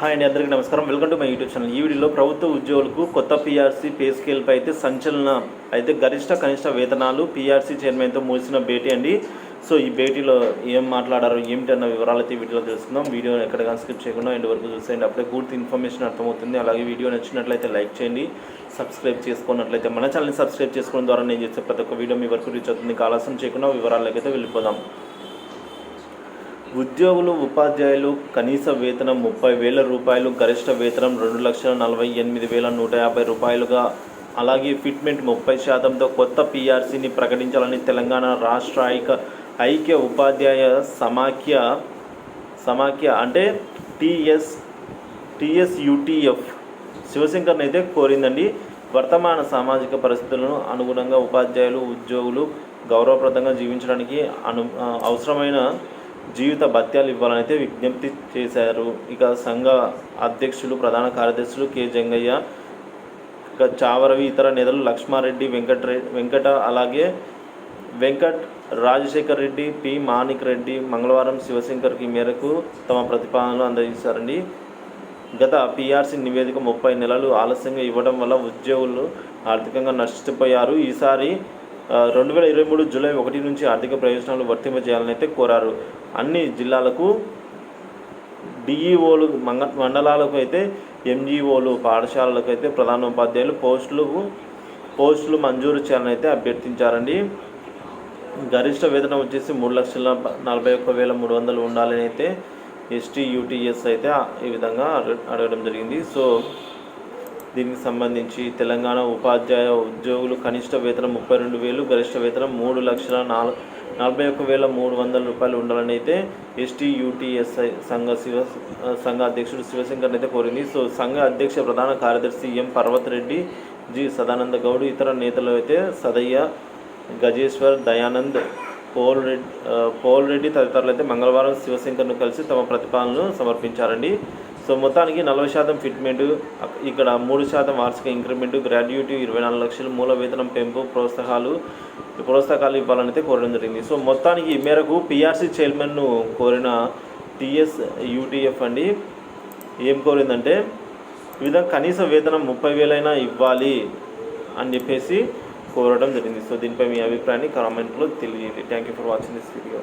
Hi అండి, అందరికీ నమస్కారం. Welcome to my YouTube channel. ఈ వీడియోలో ప్రభుత్వ ఉద్యోగులకు కొత్త పీఆర్సీ పే స్కేల్పై అయితే సంచలన గరిష్ట కనిష్ట వేతనాలు పీఆర్సీ చైర్మన్తో మూసిన భేటీ అండి. సో ఈ భేటీలో ఏం మాట్లాడారో ఏమిటన్న వివరాలు అయితే వీడియోలో తెలుసుకుందాం. వీడియో ఎక్కడ స్కిప్ చేయకుండా ఎండ్ వరకు చూసేయండి, అప్పుడే పూర్తి ఇన్ఫర్మేషన్ అర్థమవుతుంది. అలాగే వీడియో నచ్చినట్లయితే లైక్ చేయండి, సబ్స్క్రైబ్ చేసుకున్నట్లయితే మన ఛానల్ని సబ్స్క్రైబ్ చేసుకోవడం ద్వారా నేను చేసే ప్రతి ఒక్క వీడియో మీ వరకు రీచ్ అవుతుంది. ఆలస్యం చేయకుండా వివరాలకి అయితే వెళ్ళిపోదాం. ఉద్యోగులు ఉపాధ్యాయులు కనీస వేతనం 30,000 రూపాయలు, గరిష్ట వేతనం 2,48,150 రూపాయలుగా, అలాగే ఫిట్మెంట్ 30%తో కొత్త పీఆర్సీని ప్రకటించాలని తెలంగాణ రాష్ట్ర ఐక్య ఉపాధ్యాయ సమాఖ్య అంటే టీఎస్యూటీఎఫ్ శివశంకర్ని అయితే కోరిందండి. వర్తమాన సామాజిక పరిస్థితులను అనుగుణంగా ఉపాధ్యాయులు ఉద్యోగులు గౌరవప్రదంగా జీవించడానికి అవసరమైన జీవిత భత్యాలు ఇవ్వాలని అయితే విజ్ఞప్తి చేశారు. ఇక సంఘ అధ్యక్షులు ప్రధాన కార్యదర్శులు కె జంగయ్య, ఇక చావరవి, ఇతర నేతలు లక్ష్మారెడ్డి, వెంకట అలాగే వెంకట్ రాజశేఖర్ రెడ్డి, పి మాణిక్ రెడ్డి మంగళవారం శివశంకర్కి మేరకు తమ ప్రతిపాదనలు అందజేశారండి. గత పీఆర్సీ నివేదిక 30 నెలలు ఆలస్యంగా ఇవ్వడం వల్ల ఉద్యోగులు ఆర్థికంగా నష్టపోయారు. ఈసారి 2023 జూలై 1 నుంచి ఆర్థిక ప్రయోజనాలు వర్తింపజేయాలని అయితే కోరారు. అన్ని జిల్లాలకు డిఈఓలు, మండలాలకు అయితే ఎంజీఓలు, పాఠశాలలకు అయితే ప్రధానోపాధ్యాయులు పోస్టులు మంజూరు చేయాలని అయితే అభ్యర్థించారండి. గరిష్ట వేతనం వచ్చేసి 3,41,300 ఉండాలని అయితే ఎస్టీయూటీఎస్ అయితే ఈ విధంగా అడగడం జరిగింది. సో దీనికి సంబంధించి తెలంగాణ ఉపాధ్యాయ ఉద్యోగులు కనిష్ట వేతనం 32,000, గరిష్ట వేతనం 3,41,300 రూపాయలు ఉండాలని అయితే ఎస్టీయూటీఎస్ఐ సంఘ అధ్యక్షుడు శివశంకర్ని అయితే కోరింది. సో సంఘ అధ్యక్ష ప్రధాన కార్యదర్శి ఎం పర్వత్ రెడ్డి, జి సదానంద గౌడ్, ఇతర నేతలు అయితే సదయ్య, గజేశ్వర్, దయానంద్, పోల్ రెడ్డి తదితరులు అయితే మంగళవారం శివశంకర్ను కలిసి తమ ప్రతిపాదనలు సమర్పించారండి. సో మొత్తానికి 40% ఫిట్మెంట్, ఇక్కడ 3% వార్షిక ఇంక్రిమెంటు, గ్రాడ్యుయేటీ 24 లక్షలు, మూల వేతనం పెంపు, ప్రోత్సాహకాలు ఇవ్వాలని అయితే కోరడం జరిగింది. సో మొత్తానికి ఈ మేరకు పీఆర్సీ చైర్మన్ను కోరిన టీఎస్యూటీఎఫ్ అండి ఏం కోరిందంటే ఈ విధంగా కనీస వేతనం 30,000 ఇవ్వాలి అని చెప్పేసి కోరడం జరిగింది. సో దీనిపై మీ అభిప్రాయాన్ని కామెంట్లో తెలియజేయండి. Thank you for watching this video.